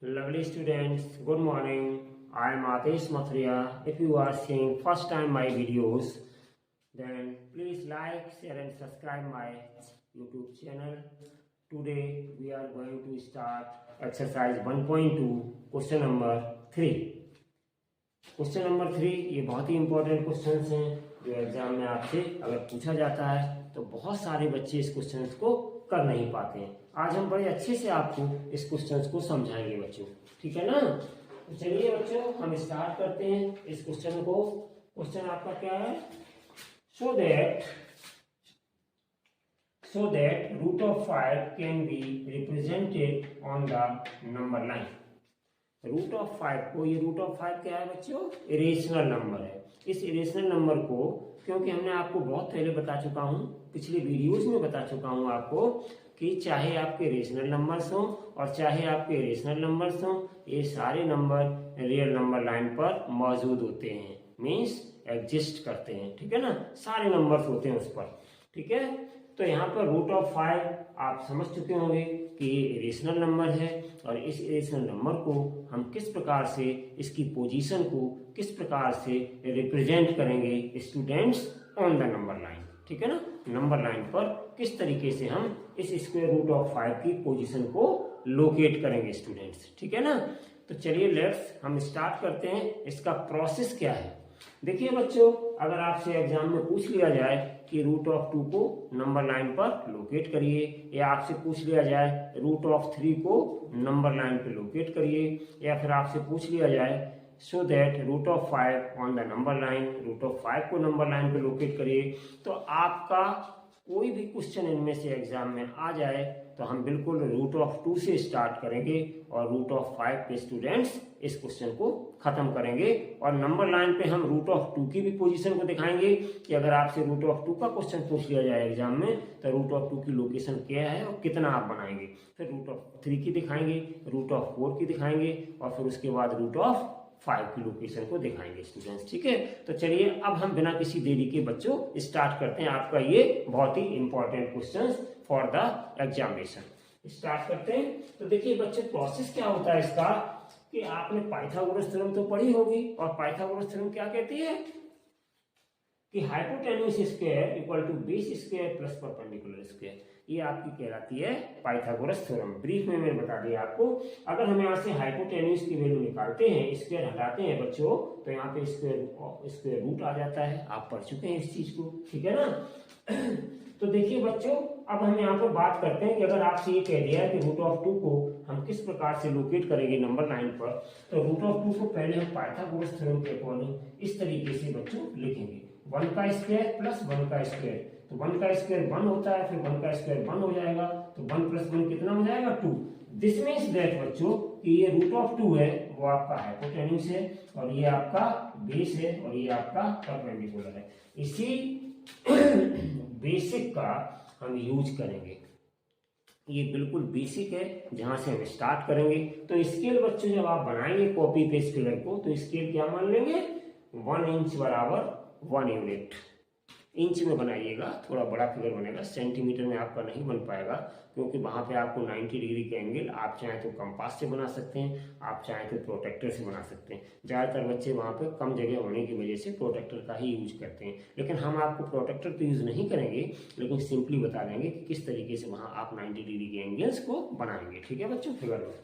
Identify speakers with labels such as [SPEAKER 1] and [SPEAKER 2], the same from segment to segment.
[SPEAKER 1] Lovely students, good morning. I am Adesh Mathria. If you are seeing first time my videos, then please like, share and subscribe my YouTube channel. Today we are going to start exercise 1.2 question number 3. Question number 3 ये बहुत ही important questions हैं जो exam में आपसे अगर पूछा जाता है तो बहुत सारे बच्चे इस क्वेश्चंस को कर नहीं पाते हैं। आज हम बड़े अच्छे से आपको इस क्वेश्चंस को समझाएंगे बच्चों, ठीक है ना। तो चलिए बच्चों हम स्टार्ट करते हैं इस क्वेश्चन को। क्वेश्चन आपका क्या है, so that root of 5 can be represented on the number line. Root of 5 को, ये रूट ऑफ 5 क्या है बच्चों, इरेशनल नंबर है। इस इरेशनल नंबर को, क्योंकि हमने आपको बहुत पहले बता चुका हूँ, पिछले वीडियोस में बता चुका हूँ आपको कि चाहे आपके रेशनल नंबर्स हों और चाहे आपके इरेशनल नंबर्स हों, ये सारे नंबर रियल नंबर लाइन पर मौजूद होते हैं, मीन्स एग्जिस्ट करते हैं, ठीक है ना। सारे नंबर्स होते हैं उस पर, ठीक है। तो यहाँ पर रूट ऑफ 5 आप समझ चुके होंगे कि ये इरेशनल नंबर है और इस इरेशनल नंबर को हम किस प्रकार से, इसकी पोजीशन को किस प्रकार से रिप्रेजेंट करेंगे students on the number line, ठीक है ना। नंबर लाइन पर किस तरीके से हम इस स्क्वायर रूट ऑफ 5 की पोजीशन को लोकेट करेंगे स्टूडेंट्स, ठीक है ना। तो चलिए लेट्स हम स्टार्ट करते हैं। इसका प्रोसेस क्या है, देखिए बच्चों, अगर आपसे एग्जाम में पूछ लिया जाए कि रूट ऑफ 2 को नंबर लाइन पर लोकेट करिए, या आपसे पूछ लिया जाए रूट ऑफ 3 को नंबर लाइन पर लोकेट करिए, या फिर आपसे पूछ लिया जाए so that root of 5 on the number line, root of 5 को नंबर लाइन पर लोकेट करिए, तो आपका कोई भी क्वेश्चन इनमें से एग्जाम में आ जाए तो हम बिल्कुल रूट ऑफ 2 से स्टार्ट करेंगे और रूट ऑफ 5 पे स्टूडेंट्स इस क्वेश्चन को खत्म करेंगे। और नंबर लाइन पे हम रूट ऑफ 2 की भी पोजीशन को दिखाएंगे कि अगर आपसे रूट ऑफ 2 का क्वेश्चन पूछ लिया जाए एग्जाम में तो रूट ऑफ 2 की लोकेशन क्या है और कितना आप बनाएंगे। फिर रूट ऑफ 3 की दिखाएंगे, रूट ऑफ 4 की दिखाएंगे और फिर उसके बाद रूट ऑफ 5 की लोकेशन को दिखाएंगे स्टूडेंट्स, ठीक है। तो चलिए अब हम बिना किसी देरी के बच्चों स्टार्ट करते हैं आपका ये बहुत ही important questions for the examination. Start करते हैं। तो देखिए बच्चे, प्रोसेस क्या होता है इसका कि आपने पाइथागोरस थ्योरम तो पढ़ी होगी, और पाइथागोरस थ्योरम क्या कहती है कि hypotenuse square equal to base square plus perpendicular square, ये आपकी कहलाती है पाइथागोरस थ्योरम। ब्रीफ में मैंने बता दिया आपको। अगर हम यहाँ से हाइपोटेन्यूस की वैल्यू निकालते हैं, स्क्वायर हटाते हैं बच्चों, तो यहाँ पे स्क्वायर रूट आ जाता है। आप पढ़ चुके हैं इस चीज को, ठीक है ना। तो देखिए बच्चों, अब हम यहाँ पर बात करते हैं कि अगर आपसे ये कह दिया है कि रूट ऑफ 2 को हम किस प्रकार से लोकेट करेंगे नंबर लाइन पर, तो रूट ऑफ 2 को पहले हम पाइथागोरस थ्योरम के अकॉर्डिंग इस तरीके से बच्चों लिखेंगे, 1 का स्क्वायर प्लस 1 का स्क्वायर। तो 1 का स्क्वायर 1 होता है, फिर 1 का स्क्वायर 1 हो जाएगा, तो 1 प्लस 1 कितना हो जाएगा 2। दिस मीन्स दैट बच्चों कि ये रूट ऑफ 2 है वो आपका हाइपोटेन्यूस है, और ये आपका बेस है, और ये आपका परपेंडिकुलर है। इसी बेसिक का हम यूज करेंगे, ये बिल्कुल बेसिक है जहां से हम स्टार्ट करेंगे। तो स्केल बच्चों जब आप बनाएंगे कॉपी पेस्ट फिगर को, तो स्केल क्या मान लेंगे, 1 इंच बराबर 1 यूनिट। इंच में बनाइएगा, थोड़ा बड़ा फिगर बनेगा, सेंटीमीटर में आपका नहीं बन पाएगा क्योंकि वहां पे आपको 90 डिग्री का एंगल, आप चाहें तो कंपास से बना सकते हैं, आप चाहें तो प्रोटेक्टर से बना सकते हैं। ज़्यादातर बच्चे वहां पे कम जगह होने की वजह से प्रोटेक्टर का ही यूज करते हैं, लेकिन हम आपको प्रोटेक्टर तो यूज नहीं करेंगे, लेकिन सिंपली बता देंगे कि किस तरीके से वहाँ आप 90 डिग्री के एंगल्स को बनाएंगे, ठीक है बच्चों, फिगर में।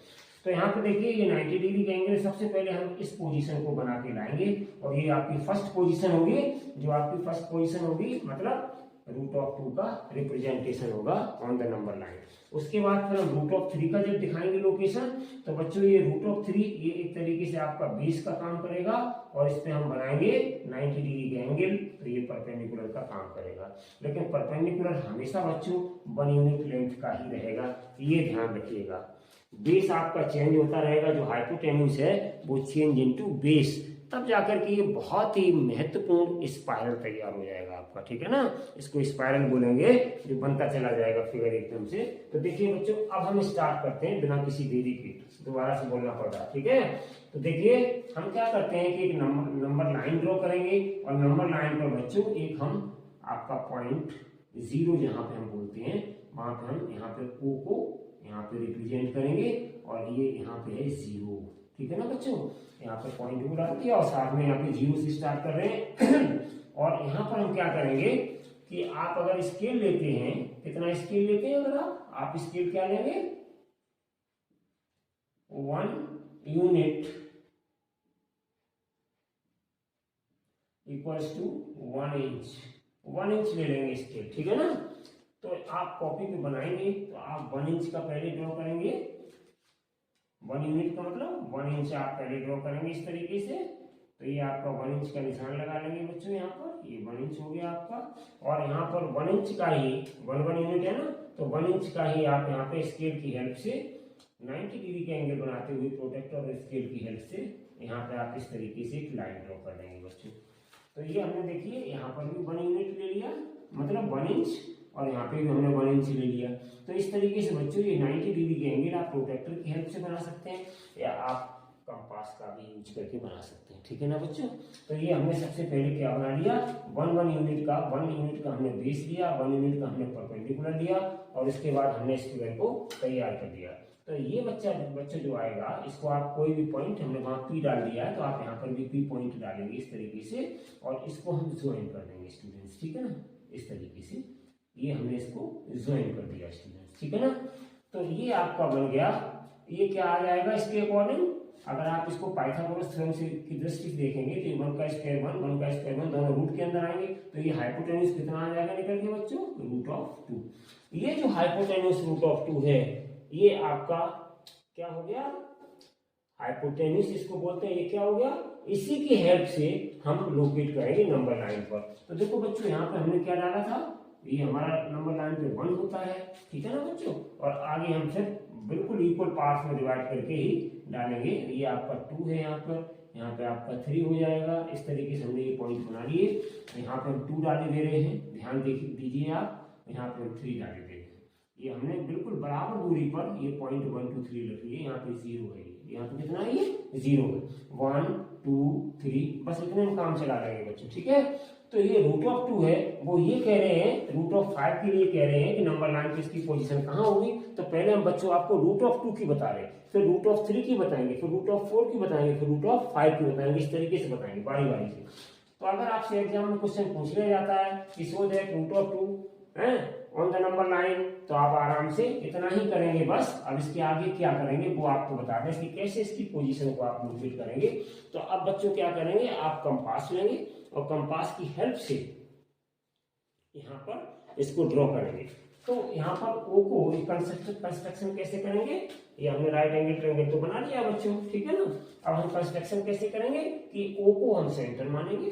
[SPEAKER 1] तो यहाँ पे देखिए ये 90 डिग्री का एंगल सबसे पहले हम इस पोजीशन को बना के लाएंगे, और ये आपकी फर्स्ट पोजीशन होगी। जो आपकी फर्स्ट पोजीशन होगी मतलब रूट ऑफ 2 का रिप्रेजेंटेशन होगा ऑन द नंबर लाइन। उसके बाद फिर हम रूट ऑफ 3 का जब दिखाएंगे लोकेशन, तो बच्चों ये रूट ऑफ 3 ये एक तरीके से आपका बेस का काम करेगा, और इस पे हम बनाएंगे 90 डिग्री का एंगल, तो ये परपेंडिकुलर का काम करेगा। लेकिन परपेंडिकुलर हमेशा बच्चों 1 यूनिट लेंथ का ही रहेगा, ये ध्यान रखिएगा। बेस आपका चेंज होता रहेगा, जो हाइपोटेन्यूस है वो चेंज इनटू बेस, तब जाकर के ये बहुत ही महत्वपूर्ण स्पाइरल तैयार हो जाएगा आपका, ठीक है ना। इसको स्पाइरल बोलेंगे, जो बनता चला जाएगा फिगर एकदम से। तो देखिए बच्चों, अब हम स्टार्ट करते हैं बिना किसी देरी के, दोबारा से बोलना पड़ रहा है, ठीक है। तो देखिए हम क्या करते हैं कि एक नंबर लाइन ड्रॉ करेंगे, और नंबर लाइन पर बच्चों एक हम आपका पॉइंट 0 जहां पे हम बोलते हैं वहां पे हम यहाँ पे O को यहाँ पे रिप्रेजेंट करेंगे और ये यहाँ पे है 0, ठीक है ना बच्चों। यहाँ पे पॉइंट को डाल दिया और साथ में यहाँ पे 0 से स्टार्ट कर रहे हैं और यहाँ पर हम क्या करेंगे कि आप अगर स्केल लेते हैं, कितना स्केल लेते हैं, अगर आप स्केल क्या लेंगे, 1 unit equals to 1 inch, 1 inch ले लेंगे स्केल, ठीक है ना। तो आप कॉपी पे बनाएंगे तो आप 1 इंच का पहले ड्रॉ करेंगे, 1 यूनिट का मतलब 1 इंच आप पहले ड्रॉ करेंगे इस तरीके से। तो ये आपका 1 इंच का निशान लगा लेंगे बच्चों, यहाँ पर ये 1 इंच हो गया आपका। और यहाँ पर 1 इंच का ही 1 यूनिट है ना, तो 1 इंच का ही आप यहाँ पे स्केल की हेल्प से 90 डिग्री का एंगल बनाते हुए प्रोटेक्टर और स्केल की हेल्प से यहाँ पे आप इस तरीके से एक लाइन ड्रॉ कर लेंगे बच्चों। तो ये हमने देखिए यहाँ पर भी 1 यूनिट ले लिया, मतलब 1 इंच, और यहाँ पे भी हमने 1 इंच ले लिया। तो इस तरीके से बच्चों ये 90 डिग्री के एंगल आप प्रोटेक्टर की हेल्प से बना सकते हैं या आप कंपास का भी यूज करके बना सकते हैं, ठीक है ना बच्चों। तो ये हमने सबसे पहले क्या बना लिया, 1 यूनिट का, 1 यूनिट का हमने बेस लिया, 1 यूनिट का हमने परपेंडिकुलर लिया और इसके बाद हमने इस फिगर को तैयार कर दिया। तो ये बच्चा जो आएगा, इसको आप कोई भी पॉइंट, हमने वहाँ P डाल दिया है तो आप यहाँ पर भी P पॉइंट डालेंगे इस तरीके से और इसको हम ज्वाइन कर देंगे स्टूडेंट्स, ठीक है ना, इस तरीके से ये हमने इसको ज्वाइन कर दिया स्टूडेंट्स, ठीक है ना। तो ये आपका बन गया, ये क्या आ जाएगा इसके अकॉर्डिंग, अगर आप इसको पाइथागोरस थ्योरम से की दृष्टि से देखेंगे तो 1 का स्क्वायर 1, 1 का स्क्वायर 1 दोनों रूट के अंदर आएंगे। तो ये हाइपोटेन्यूज कितना आ जाएगा निकल के बच्चों, √2। ये जो हाइपोटेन्यूज √2 है ये आपका क्या हो गया, हाइपोटेन्यूज इसको बोलते हैं, ये क्या हो गया, इसी की हेल्प से हम लोकेट करेंगे नंबर लाइन पर। तो देखो बच्चों यहाँ पे हमने क्या डाला था, ये हमारा नंबर लाइन पे 1 होता है, ठीक है ना बच्चों, और आगे हम फिर बिल्कुल इक्वल पार्ट्स में डिवाइड करके ही डालेंगे। ये आपका 2 है, यहाँ पे आपका 3 हो जाएगा। इस तरीके से हमने ये पॉइंट बना लिए। यहाँ पे हम 2 डाले दे रहे हैं, ध्यान दीजिए आप, यहाँ पे हम 3 डाले दे रहे हैं। ये हमने बिल्कुल बराबर दूरी पर ये पॉइंट 1 2 3 रख लिए। यहाँ पे 0 है, यहाँ पे कितना है, ये 0 है, 1 2 3, बस इतने में काम चला रहेंगे बच्चों, ठीक है। तो ये √2 है, वो ये कह रहे हैं √5 के लिए कह रहे हैं कि नंबर लाइन की इसकी पोजीशन कहाँ होगी। तो पहले हम बच्चों आपको √2 की बता रहे हैं, फिर √3 की बताएंगे, फिर √4 की बताएंगे, फिर √5 की बताएंगे, इस तरीके से बताएंगे बारी बारी से। तो अगर आपसे एग्जाम में क्वेश्चन पूछ लिया जाता है कि शो दैट √2 है ऑन द नंबर लाइन, तो आप आराम से इतना ही करेंगे बस। अब इसके आगे क्या करेंगे वो आपको बता दें कि कैसे इसकी पोजीशन को आप लोकेट करेंगे। तो अब बच्चों क्या करेंगे, आप कंपास लेंगे और कंपास की हेल्प से यहाँ पर इसको ड्रॉ करेंगे। तो यहाँ पर ओ को कंस्ट्रक्शन कैसे करेंगे, ये हमने राइट एंगल ट्रायंगल तो बना लिया बच्चों, ठीक है ना। अब हम कंस्ट्रक्शन कैसे करेंगे कि ओ को हम सेंटर मानेंगे,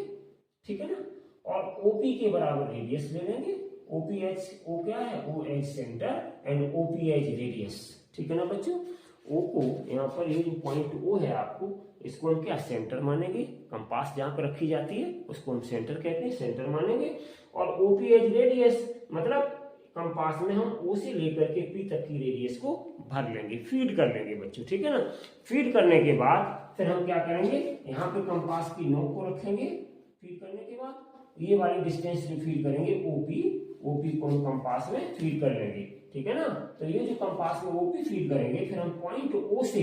[SPEAKER 1] ठीक है ना, और ओपी के बराबर रेडियस ले लेंगे। OPH, O क्या है, OH centre and OPH radius, ठीक है ना बच्चों। O को यहाँ पर ये जो पॉइंट O है आपको, इसको हम क्या सेंटर मानेंगे, कंपास जहाँ पर रखी जाती है उसको हम सेंटर कहते हैं, सेंटर मानेंगे। और OPH रेडियस मतलब कंपास में हम O से लेकर के P तक की रेडियस को भर लेंगे, फीड कर लेंगे बच्चों, ठीक है ना। फीड करने के बाद फिर हम क्या करेंगे, यहाँ पे कंपास की नोक को रखेंगे। फीड करने के बाद ये वाली डिस्टेंस में फीड करेंगे ओपी को हम कंपास में फीड कर लेंगे, ठीक है ना। तो ये जो कंपास में ओपी फीड करेंगे, फिर हम पॉइंट ओ से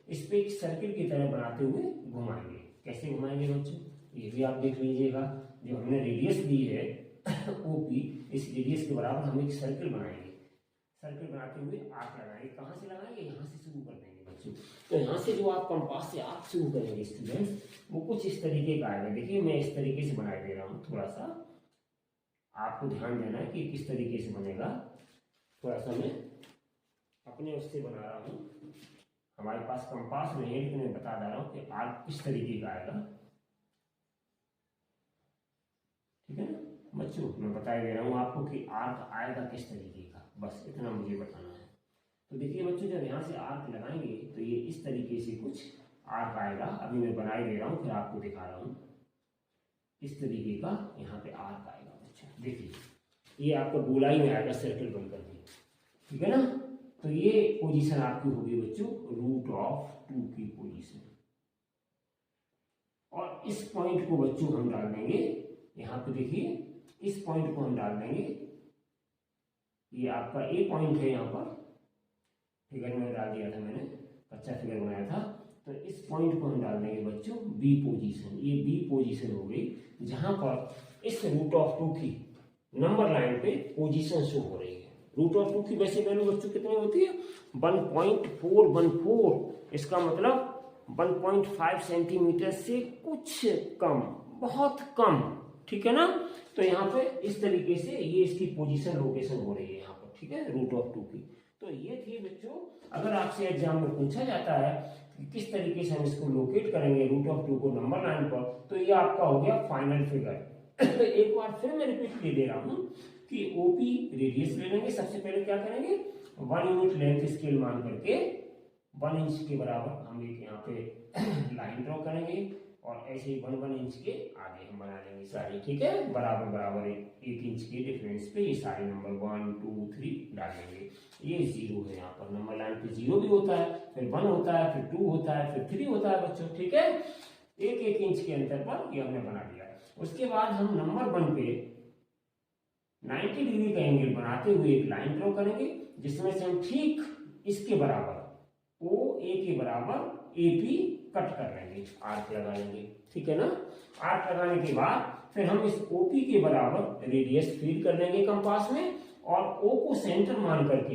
[SPEAKER 1] इस पे एक सर्किल की तरह बनाते हुए घुमाएंगे। कैसे घुमाएंगे बच्चों, ये भी आप देख लीजिएगा। जो हमने रेडियस दी है ओपी, इस रेडियस के बराबर हम एक सर्किल बनाएंगे। सर्किल बनाते हुए आर्क लगाएंगे। कहाँ से लगाएंगे, यहाँ से शुरू कर देंगे बच्चों। तो यहाँ से जो आप कंपास से आर्क शुरू करेंगे स्टूडेंट्स, वो कुछ इस तरीके का आएगा। देखिए मैं इस तरीके से बनाई दे रहा हूँ, थोड़ा सा आपको ध्यान देना है कि किस तरीके से बनेगा। थोड़ा सा मैं अपने उससे बना रहा हूँ, हमारे पास कंपास नहीं है लेकिन मैं बता दे रहा हूँ कि आर्क किस तरीके का आएगा, ठीक है ना बच्चों। मैं बता दे रहा हूँ आपको कि आर्क आएगा किस तरीके का, बस इतना मुझे बताना है। तो देखिए बच्चों, जब यहाँ से आर्क लगाएंगे तो ये इस तरीके से कुछ आर्क आएगा। अभी मैं बनाई दे रहा हूँ, फिर आपको दिखा रहा हूँ इस तरीके का यहाँ पे आर्क आएगा बच्चों। देखिए ये आपका गोलाई में आएगा सर्कल बन करके, ठीक है ना। तो ये पोजीशन आपकी होगी बच्चों √2 की पोजीशन। और इस पॉइंट को बच्चों हम डाल देंगे यहाँ पे। देखिए इस पॉइंट को हम डाल देंगे, ये आपका ए पॉइंट है यहाँ पर, फिगर में डाल दिया था मैंने, कच्चा फिगर बनाया था। तो इस पॉइंट को हम डाल देंगे बच्चों बी पोजीशन। ये बी पोजीशन हो गई जहां पर इस रूट ऑफ 2 की नंबर लाइन पे पोजीशन शो हो रही है। रूट ऑफ 2 की वैसे वैल्यू बच्चों कितनी होती है? 1.414। इसका मतलब 1.5 सेंटीमीटर से कुछ कम, बहुत कम, ठीक है ना। तो यहाँ पे इस तरीके से ये इसकी पोजीशन लोकेशन हो रही है यहाँ पर, ठीक है, रूट ऑफ 2 की। तो ये थी बच्चों, अगर आपसे एग्जाम में पूछा जाता है कि किस तरीके से हम इसको लोकेट करेंगे रूट ऑफ 2 को नंबर लाइन पर, तो ये आपका हो गया फाइनल फिगर। एक बार फिर मैं रिपीट दे रहा हूँ कि ओपी रेडियस ले लेंगे। सबसे पहले क्या करेंगे, 1 यूनिट लेंथ स्केल मान करके 1 इंच के बराबर हम एक यहाँ पे लाइन ड्रॉ करेंगे और ऐसे ही 1 इंच के आगे हम बना लेंगे सारी, ठीक है, बराबर बराबर 1 इंच के डिफरेंस पे ये सारे नंबर 1 2 3 डालेंगे। ये 0 है, यहाँ पर नंबर लाइन पे 0 भी होता है, फिर 1 होता है, फिर 2 होता है, फिर 3 होता है बच्चों, ठीक है। 1 इंच के अंतर पर ये हमने बना लिया। उसके बाद हम नंबर 1 पे 90 डिग्री का एंगल बनाते हुए एक लाइन ड्रॉ करेंगे, जिसमें से हम ठीक इसके बराबर ओ ए के बराबर एपी कट कर लेंगे, आर्क लगा लेंगे, ठीक है ना। आर्क लगाने के बाद फिर हम इस ओपी के बराबर रेडियस फीड कर लेंगे कंपास में और ओ को सेंटर मान करके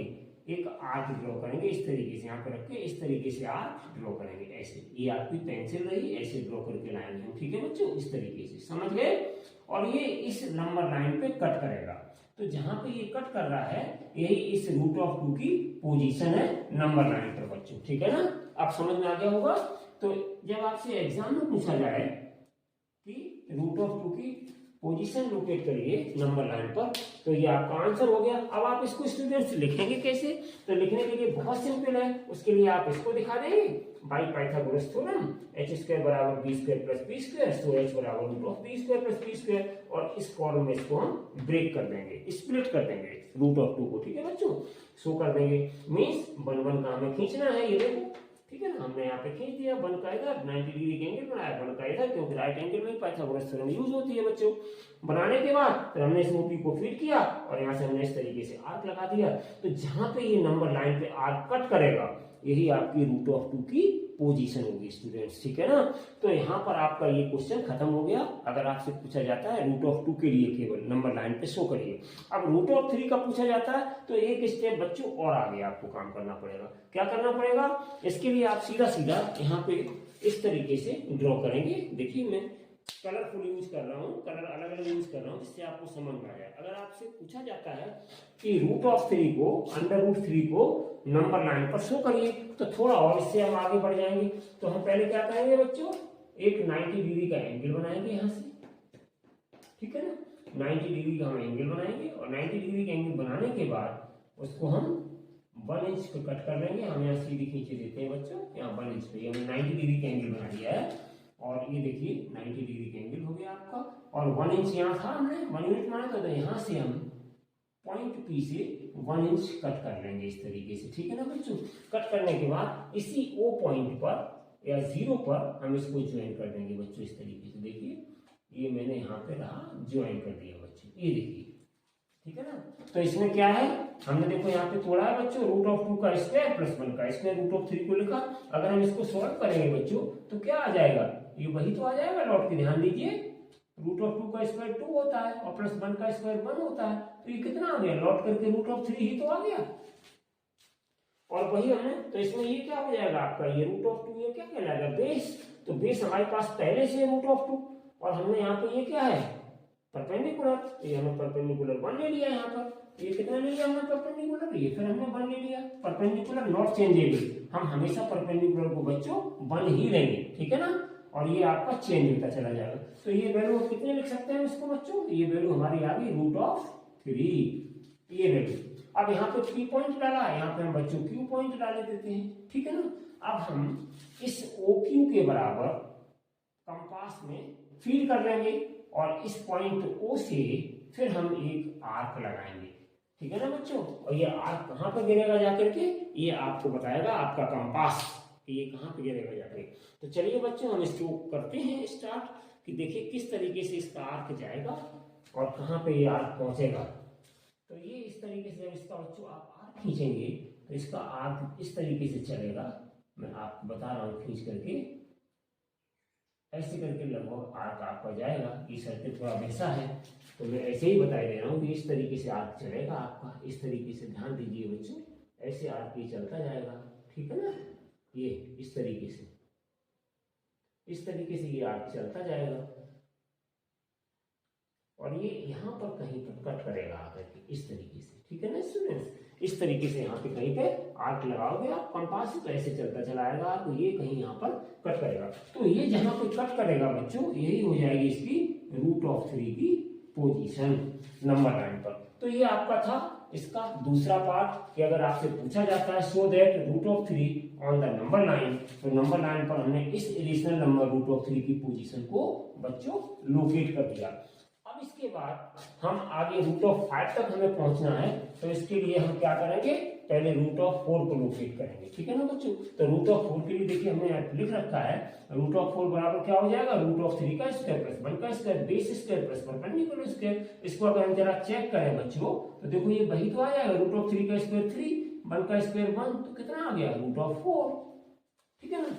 [SPEAKER 1] एक आर्क ड्रॉ करेंगे इस तरीके से, यहाँ पे रख के इस तरीके से आर्क ड्रॉ करेंगे ऐसे। ये आपकी पेंसिल रही, ऐसे ड्रॉ करके लाइन है, ठीक है बच्चों, इस तरीके से, समझ गए। और ये इस नंबर लाइन पे कट करेगा। तो जहां पे ये कट कर रहा है यही इस रूट ऑफ 2 की पोजीशन है नंबर लाइन पर बच्चों, ठीक है ना। आप समझ में आ गया होगा। तो जब आपसे एग्जाम में पूछा जाए कि रूट ऑफ 2 की पोजीशन लोकेट करिए नंबर लाइन पर, तो ये आपका आंसर हो गया। अब आप इसको स्टूडेंट्स लिखेंगे कैसे? तो लिखने के लिए बहुत सिंपल है। उसके लिए आप इसको दिखा देंगे बाई पाइथागोरस थ्योरम, h² बराबर b² plus p², so h बराबर root of b² plus p², और इस कॉलम में इसको हम ब्रेक कर देंगे, स्प्लिट कर देंगे रूट ऑफ 2 को, ठीक है बच्चों, शो कर देंगे। मीन्स 1 का हमें खींचना है, ये देखो, ठीक है ना, हमने यहाँ पे खींच दिया 1 का इधर, 90 डिग्री के एंगल बनाया 1 का इधर, क्योंकि राइट एंगल में पाइथागोरस थ्योरम यूज होती है बच्चों। बनाने के बाद फिर हमने इस ओपी को फीड किया और यहाँ से हमने इस तरीके से आर्क लगा दिया। तो जहां पे ये नंबर लाइन पे आर्क कट करेगा यही आपकी रूट ऑफ 2 की पोजीशन होगी स्टूडेंट्स, ठीक है ना। तो यहाँ पर आपका ये क्वेश्चन खत्म हो गया। अगर आपसे पूछा जाता है रूट ऑफ 2 के लिए केवल नंबर लाइन पे शो करिए। अब रूट ऑफ 3 का पूछा जाता है तो एक स्टेप बच्चों और आगे आपको काम करना पड़ेगा। क्या करना पड़ेगा? इसके लिए आप सीधा सीधा यहाँ पे इस तरीके से ड्रॉ करेंगे। देखिए मैं कलरफुल यूज कर रहा हूँ, कलर अलग अलग यूज कर रहा हूँ जिससे आपको समझ में आ जाए। अगर आपसे पूछा जाता है कि रूट ऑफ 3 को, अंडर रूट 3 को नंबर लाइन पर शो करिए, तो थोड़ा और इससे हम आगे बढ़ जाएंगे। तो हम पहले क्या करेंगे बच्चों, एक 90 डिग्री का एंगल बनाएंगे यहाँ से, ठीक है ना, 90 डिग्री का हम एंगल बनाएंगे और 90 डिग्री का एंगल बनाने के बाद उसको हम 1 इंच पे कट कर लेंगे। हम यहाँ सीधी खींचे देते हैं बच्चों, यहाँ 1 इंच पे हमने 90 डिग्री का एंगल बना दिया है और ये देखिए 90 डिग्री का एंगल हो गया आपका। और 1 इंच यहाँ था, हमने 1 यूनिट माना था, तो यहाँ से हम पॉइंट पी से 1 इंच कट कर लेंगे इस तरीके से, ठीक है ना बच्चों। कट करने के बाद इसी ओ पॉइंट पर या 0 पर हम इसको ज्वाइन कर देंगे बच्चों इस तरीके से। देखिए ये मैंने यहाँ पे रहा, ज्वाइन कर दिया बच्चों, ये देखिए, ठीक है ना। तो इसमें क्या है, हमने देखो यहाँ पे तोड़ा है बच्चों, रूट ऑफ 2 का स्क्वायर प्लस 1 का स्क्वायर, रूट ऑफ 3 को लिखा। अगर हम इसको सॉल्व करेंगे बच्चों तो क्या आ जाएगा, ये वही तो आ जाएगा लौट के, ध्यान दीजिए। रूट ऑफ 2 का स्क्वायर 2 होता है और प्लस 1 का स्क्वायर 1 होता है, तो ये कितना आ गया, लौट करके रूट ऑफ 3 ही तो आ गया। और वही हमने, तो इसमें ये क्या हो जाएगा आपका, ये रूट ऑफ 2, ये क्या कहलाएगा, बेस। तो बेस हमारे पास पहले से रूट ऑफ 2, और हमने यहाँ पे ये क्या है, परपेंडिकुलर, तो ये हमने परपेंडिकुलर 1 ले लिया यहाँ पर। ये कितना ले लिया हमने परपेंडिकुलर, ये फिर हमने 1 ले लिया। परपेंडिकुलर नॉट चेंजेबल, हम हमेशा परपेंडिकुलर को बच्चों 1 ही लेंगे, ठीक है ना। और ये आपका चेंज होता चला जाएगा। तो ये वैल्यू कितने लिख सकते हैं इसको बच्चों, ये वैल्यू हमारी आ गई रूट ऑफ 3, ये वैल्यू। अब यहाँ पे P पॉइंट डाला, यहाँ पे हम बच्चों Q पॉइंट डाले देते हैं, ठीक है ना। अब हम इस OQ के बराबर कंपास में फीड कर लेंगे और इस पॉइंट O से फिर हम एक आर्क लगाएंगे, ठीक है ना बच्चों। और ये आर्क कहाँ पे गिरेगा जाकर के, ये आपको बताएगा आपका कंपास कि ये कहाँ पे गिरेगा जाके। तो चलिए बच्चों हम इसको करते हैं स्टार्ट, कि देखिए किस तरीके से इसका आर्क जाएगा और कहाँ पे ये आर्क पहुंचेगा। तो ये इस तरीके से जब इसका बच्चों आप आर्क खींचेंगे तो इसका आर्क इस तरीके से चलेगा, मैं आपको बता रहा हूँ खींच करके, ऐसे करके लगभग आर्क आपका जाएगा। ये सर्किट थोड़ा वैसा है तो मैं ऐसे ही बता दे रहा हूँ कि इस तरीके से आर्क चलेगा आपका, इस तरीके से ध्यान दीजिए बच्चों, ऐसे आर्क ये चलता जाएगा, ठीक है ना। ये इस तरीके से ये आर्क चलता जाएगा और ये यहाँ पर कहीं पर कट करेगा आकर के इस तरीके से, ठीक है ना स्टूडेंट्स। इस तरीके से यहाँ पे कहीं पे आर्क लगाओगे आप कंपास से तो ऐसे चलता चला आएगा, तो ये कहीं यहाँ पर कट करेगा, तो ये जहाँ पे कट करेगा बच्चों यही हो जाएगी इसकी √3 की पोजीशन नंबर लाइन पर। तो ये आपका था इसका दूसरा पार्ट कि अगर आपसे पूछा जाता है so that √3 on the number line, तो नंबर लाइन पर हमने इस इरेशनल नंबर √3 की पोजीशन को बच्चों लोकेट कर दिया। अब इसके बाद हम आगे √5 तक हमें पहुंचना है, तो इसके लिए हम क्या करेंगे, पहले √4 को लोकेट करेंगे, ठीक है ना बच्चों। तो √4 के लिए देखिए हमने लिख रखा है √4 बराबर क्या हो जाएगा, √3 का स्क्वायर प्लस 1 का square base square plus perpendicular square. इसको अगर हम जरा चेक करें बच्चों तो देखो ये वही तो आ जाएगा, √3 का स्क्वायर 3, 1 का स्क्वायर 1, तो कितना आ गया √4, ठीक है ना।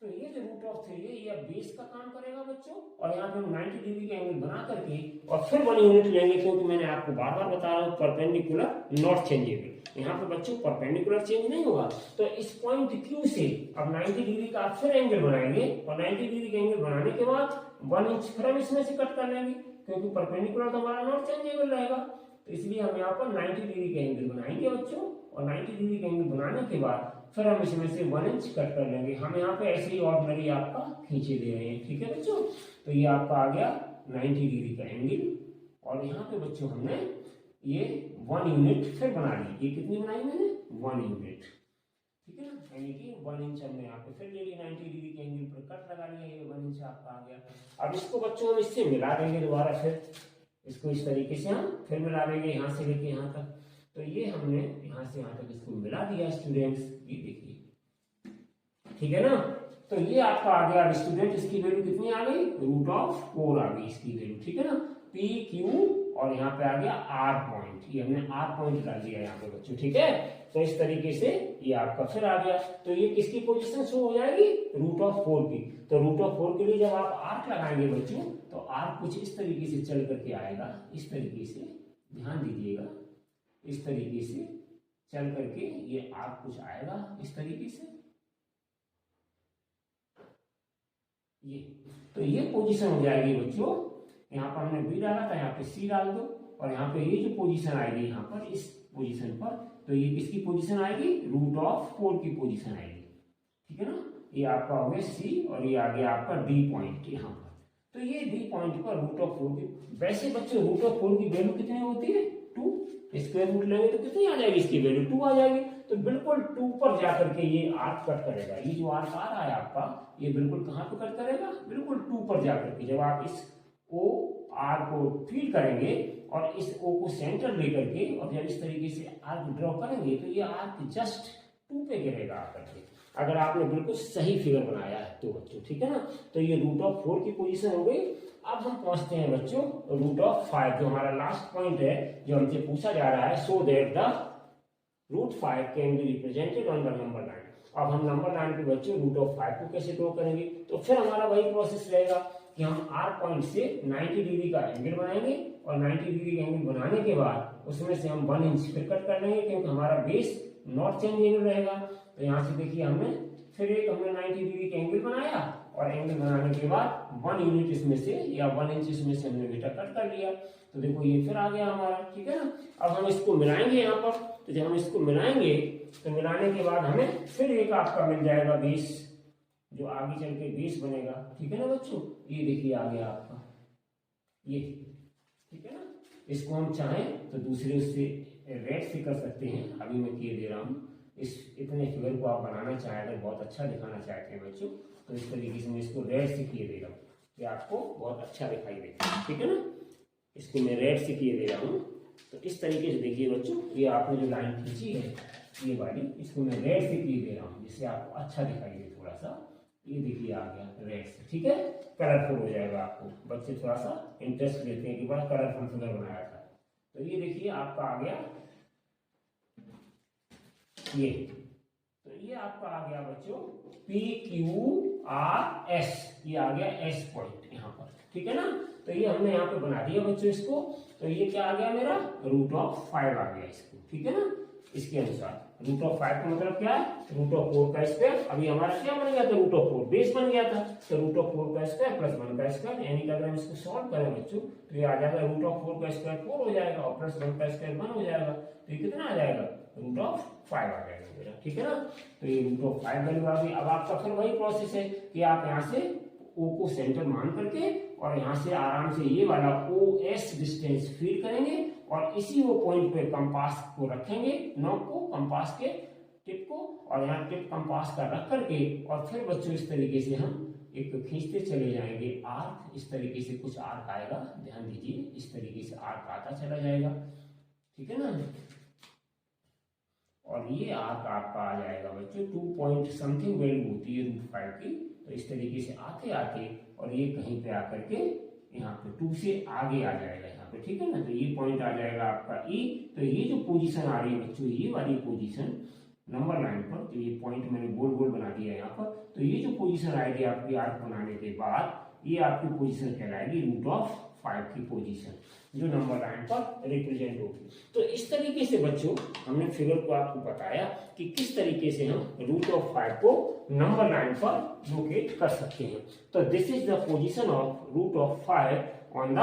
[SPEAKER 1] तो ये जो √3 है ये बेस का काम करेगा बच्चों, और यहाँ पे हम 90 डिग्री का एंगल बना करके और फिर 1 यूनिट लेंगे, क्योंकि मैंने आपको बार बार बता रहा हूँ परपेंडिकुलर नॉट चेंजेबल। यहाँ पे बच्चों परपेंडिकुलर चेंज नहीं होगा, तो इस पॉइंट Q से अब 90 डिग्री का फिर एंगल बनाएंगे और 90 डिग्री का एंगल बनाने के बाद 1 इंच फिर हम इसमें से कट कर लेंगे, क्योंकि परपेंडिकुलर तो हमारा नॉट चेंजेबल रहेगा। तो इसलिए हम यहाँ पर 90 डिग्री का एंगल बनाएंगे बच्चों, और 90 डिग्री का एंगल बनाने के बाद फिर हम इसमें से 1 इंच कट कर लेंगे। हम यहाँ पे ऐसे ही ऑर्डिनरी आपका खींचे दे रहे हैं, ठीक है बच्चों। तो ये आपका आ गया 90 डिग्री का एंगल, और यहाँ पे बच्चों हमने ये 1 यूनिट फिर बना ली। ये कितनी बनाई मैंने, 1 यूनिट, ठीक है ना, यानी कि 1 इंच हमने यहाँ पे फिर ले लिया, 90 डिग्री के एंगल पर कट लगा लिया, ये 1 इंच आपका आ गया। अब इसको बच्चों हम इससे मिला देंगे दोबारा, फिर इसको इस तरीके से हम फिर मिला देंगे यहाँ से लेके यहाँ तक। तो ये हमने यहाँ से यहाँ तक इसको मिला दिया स्टूडेंट्स, ये देखिए, ठीक है ना। तो ये आपका आ गया स्टूडेंट, इसकी वैल्यू कितनी आ गई, √4 आ गई इसकी वैल्यू, ठीक है ना। P Q और यहाँ पे आ गया R पॉइंट, ये हमने R पॉइंट डाल दिया यहाँ पे बच्चों, ठीक है। तो इस तरीके से ये आपका फिर आ गया, तो ये किसकी पोजीशन शो हो जाएगी, √4 की। तो √4 के लिए जब आप आर्क लगाएंगे बच्चों, तो आर्क कुछ इस तरीके से चल करके आएगा, इस तरीके से, ध्यान दीजिएगा, इस तरीके से चल करके ये आर्क कुछ आएगा इस तरीके से, ये। तो ये पोजीशन हो जाएगी बच्चों, यहाँ पर हमने B डाला था, यहाँ पे C डाल दो, और यहाँ पे ये जो पोजीशन आएगी यहाँ पर इस पोजीशन पर, तो ये किसकी पोजीशन आएगी, √4 की पोजीशन आएगी, ठीक है ना। ये आपका हो गया C, और ये आ गया आपका D पॉइंट यहाँ पर। तो ये D पॉइंट पर √4 की, वैसे बच्चों √4 की वैल्यू कितनी होती है, 2, स्क्वायर रूट लेंगे तो कितनी आ जाएगी, इसकी वैल्यू 2 आ जाएगी। तो बिल्कुल 2 पर जाकर के ये आर्क कट करेगा, ये जो आर्क आ रहा है आपका, ये बिल्कुल कहाँ पे कट करेगा, बिल्कुल 2 पर जाकर के। जब आप इस O R को फीड करेंगे और इस O को सेंटर लेकर के, और जब इस तरीके से आर्क ड्रॉ करेंगे, तो ये आर्क जस्ट 2 पे गिरेगा आकर के, अगर आपने बिल्कुल सही फिगर बनाया है तो बच्चों, ठीक है ना। तो ये √4 की पोजीशन हो गई। अब हम पहुंचते हैं बच्चों √5, जो हमारा लास्ट पॉइंट है, जो हमसे पूछा जा रहा है, so that the √5 can be represented on the number line. अब हम नंबर लाइन पे बच्चों √5 को कैसे ड्रॉ करेंगे, तो फिर हमारा वही प्रोसेस रहेगा कि हम R पॉइंट से 90 डिग्री का एंगल बनाएंगे, और 90 डिग्री का एंगल बनाने के बाद उसमें से हम 1 इंच फिर कट कर लेंगे, क्योंकि हमारा बेस नॉट चेंजेबल रहेगा। तो यहाँ से देखिए हमने फिर एक 90 डिग्री का एंगल बनाया, और एंगल बनाने के बाद 1 यूनिट इसमें से या 1 इंच इसमें से हमने बेटा कट कर लिया। तो देखो ये फिर आ गया हमारा, ठीक है ना। अब हम इसको मिलाएंगे यहाँ पर, तो जब हम इसको मिलाएंगे तो मिलाने के बाद हमें फिर एक आपका मिल जाएगा बेस, जो आगे चल के बेस बनेगा, ठीक है ना बच्चों। ये देखिए आ गया आपका ये, ठीक है ना। इसको हम चाहें तो दूसरे उससे रेड से कर सकते हैं, अभी मैं किए दे रहा हूँ। इस इतने फिगर को आप बनाना चाहें, अगर बहुत अच्छा दिखाना चाहते हैं बच्चों, तो इस तरीके से मैं इसको रेड से किए दे रहा हूँ, कि आपको बहुत अच्छा दिखाई देगा, ठीक है ना। इसको मैं रेड से किए दे रहा हूँ, तो इस तरीके से देखिए बच्चों, ये आपने जो लाइन खींची है ये वाली, इसको मैं रेड से किए दे रहा हूँ, जिससे आपको अच्छा दिखाई दे थोड़ा सा। ये देखिए आ गया रेड से, ठीक है, कलरफुल हो जाएगा आपको। बच्चे थोड़ा सा इंटरेस्ट लेते हैं कि बड़ा कलरफुल फिगर बनाया था। तो ये देखिए आपका आ गया ये, तो ये आपका आ गया बच्चों PQRS, ये आ गया S पॉइंट यहाँ पर, ठीक है ना। तो ये हमने यहाँ पे बना दिया बच्चों इसको, तो ये क्या आ गया मेरा √5 आ गया इसको, ठीक है ना। इसके अनुसार √5 का मतलब क्या है, √4 का स्क्वायर। अभी हमारा क्या बन गया था, √4 बेस बन गया था, तो √4 का स्क्वायर प्लस 1 का स्क्वायर, यानी कि अगर हम इसको सॉल्व करें बच्चों तो ये आ जाएगा √4 का स्क्वायर 4 हो जाएगा और प्लस 1 का स्क्वायर 1 हो जाएगा, तो ये कितना आ जाएगा √5 आ जाएगा मेरा, ठीक है ना। तो ये √5 वैल्यू आ गई। अब आपका फिर वही प्रोसेस है कि आप यहाँ से O को सेंटर मान करके और यहाँ से आराम से ये वाला OS डिस्टेंस फील करेंगे और इसी वो पॉइंट पे कंपास को रखेंगे, नॉक को, कंपास के टिप को, और यहाँ टिप कंपास का रख करके और फिर बच्चों इस तरीके से हम एक खींचते चले जाएंगे आर्क, इस तरीके से कुछ आर्क आएगा, ध्यान दीजिए इस तरीके से आर्क आता चला जाएगा, ठीक है ना। और ये आर्क आपका आ जाएगा बच्चों 2 पॉइंट समथिंग वैल्यू होती है √5 की, तो इस तरीके से आते आते और ये कहीं पे आकर के यहाँ पे 2 से आगे आ जाएगा यहाँ पे, ठीक है ना। तो ये पॉइंट आ जाएगा आपका E। तो ये जो पोजीशन आ रही है बच्चों, ये वाली पोजीशन नंबर लाइन पर, तो ये पॉइंट मैंने गोल गोल बना दिया है यहाँ पर, तो ये जो पोजीशन आएगी आपकी आर्क बनाने के बाद, ये आपकी पोजीशन कहलाएगी √5 की पोजीशन, जो नंबर लाइन पर रिप्रेजेंट होगी। तो इस तरीके से बच्चों हमने फिगर को आपको बताया कि किस तरीके से हम √5 को नंबर लाइन पर लोकेट कर सकते हैं। तो this is the position of √5 on the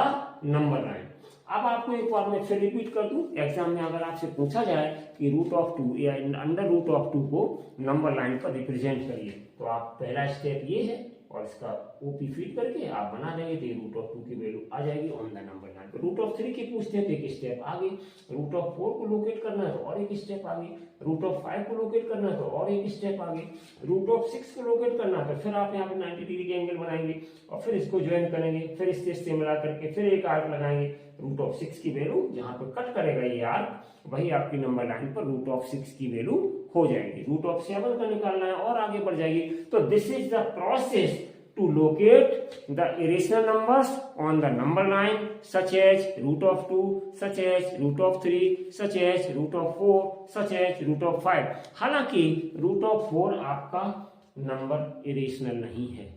[SPEAKER 1] number line. अब आपको एक बार मैं फिर रिपीट कर दूं, एग्जाम में अगर आपसे पूछा जाए कि √2 या √2 को नंबर लाइन पर रिप्रेजेंट करिए, तो आप पहला स्टेप ये है और इसका OP फीड करके आप बना देंगे तो √2 की वैल्यू आ जाएगी ऑन द नंबर लाइन पर। √3 की पूछते हैं तो एक स्टेप आगे, √4 को लोकेट करना है तो और एक स्टेप आगे, √5 को लोकेट करना है तो और एक स्टेप आगे, √6 को लोकेट करना है तो फिर आप यहाँ पे 90 डिग्री के एंगल बनाएंगे और फिर इसको ज्वाइन करेंगे, फिर इससे मिला करके फिर एक आर्क लगाएंगे, √6 की वैल्यू जहाँ पे कट करेगा ये आर्क वही आपकी नंबर लाइन पर √6 की वैल्यू हो जाएगी। √7 का निकालना है और आगे बढ़ जाएगी। तो this is the process to locate the irrational numbers on the number line such as √2, such as √3, such as √4, such as √5। हालांकि √4 आपका नंबर इरेशनल नहीं है,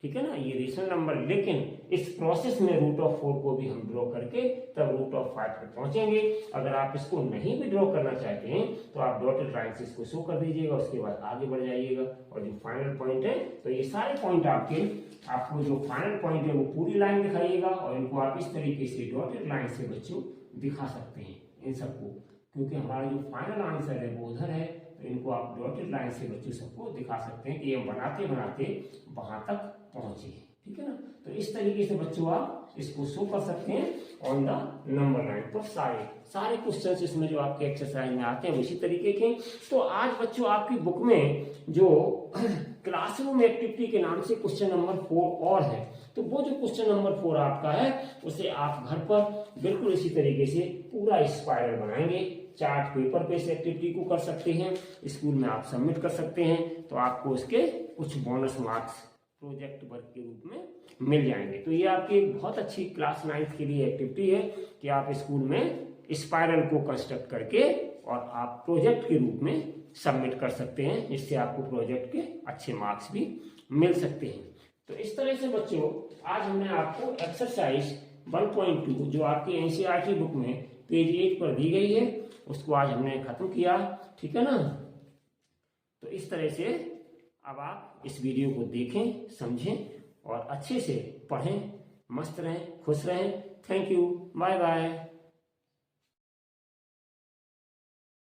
[SPEAKER 1] ठीक है ना, ये रेशनल नंबर, लेकिन इस प्रोसेस में √4 को भी हम ड्रॉ करके तब √5 पे पहुंचेंगे। अगर आप इसको नहीं भी ड्रॉ करना चाहते हैं तो आप डॉटेड लाइन से इसको शो कर दीजिएगा, उसके बाद आगे बढ़ जाइएगा। और जो फाइनल पॉइंट है, तो ये सारे पॉइंट आपको जो फाइनल पॉइंट है वो पूरी लाइन दिखाइएगा और इनको आप इस तरीके से डॉटेड लाइन से बच्चों दिखा सकते हैं इन सबको, क्योंकि हमारा जो फाइनल आंसर है वो उधर है, तो इनको आप डॉटेड लाइन से बच्चों सबको दिखा सकते हैं कि हम बनाते बनाते वहां तक पहुंचे, ठीक है ना। तो इस तरीके से बच्चों आप इसको शो कर सकते हैं ऑन द नंबर लाइन पर। सारे क्वेश्चंस इसमें जो आपके एक्सरसाइज में आते हैं उसी तरीके के। तो आज बच्चों आपकी बुक में जो क्लासरूम एक्टिविटी के नाम से क्वेश्चन नंबर 4 और है, तो वो जो क्वेश्चन नंबर 4 आपका है उसे आप घर पर बिल्कुल इसी तरीके से पूरा स्पाइरल बनाएंगे, चार्ट पेपर पे इस एक्टिविटी को कर सकते हैं, स्कूल में आप सबमिट कर सकते हैं, तो आपको उसके कुछ बोनस मार्क्स प्रोजेक्ट वर्क के रूप में मिल जाएंगे। तो ये आपकी एक बहुत अच्छी क्लास 9th के लिए एक्टिविटी है कि आप स्कूल में स्पाइरल को कंस्ट्रक्ट करके और आप प्रोजेक्ट के रूप में सबमिट कर सकते हैं, जिससे आपको प्रोजेक्ट के अच्छे मार्क्स भी मिल सकते हैं। तो इस तरह से बच्चों आज हमने आपको एक्सरसाइज 1.2 जो आपकी NCERT बुक में पेज 8 पर दी गई है उसको आज हमने खत्म किया, ठीक है ना। तो इस तरह से अब आप इस वीडियो को देखें, समझें और अच्छे से पढ़ें, मस्त रहें, खुश रहें। Thank you, bye bye.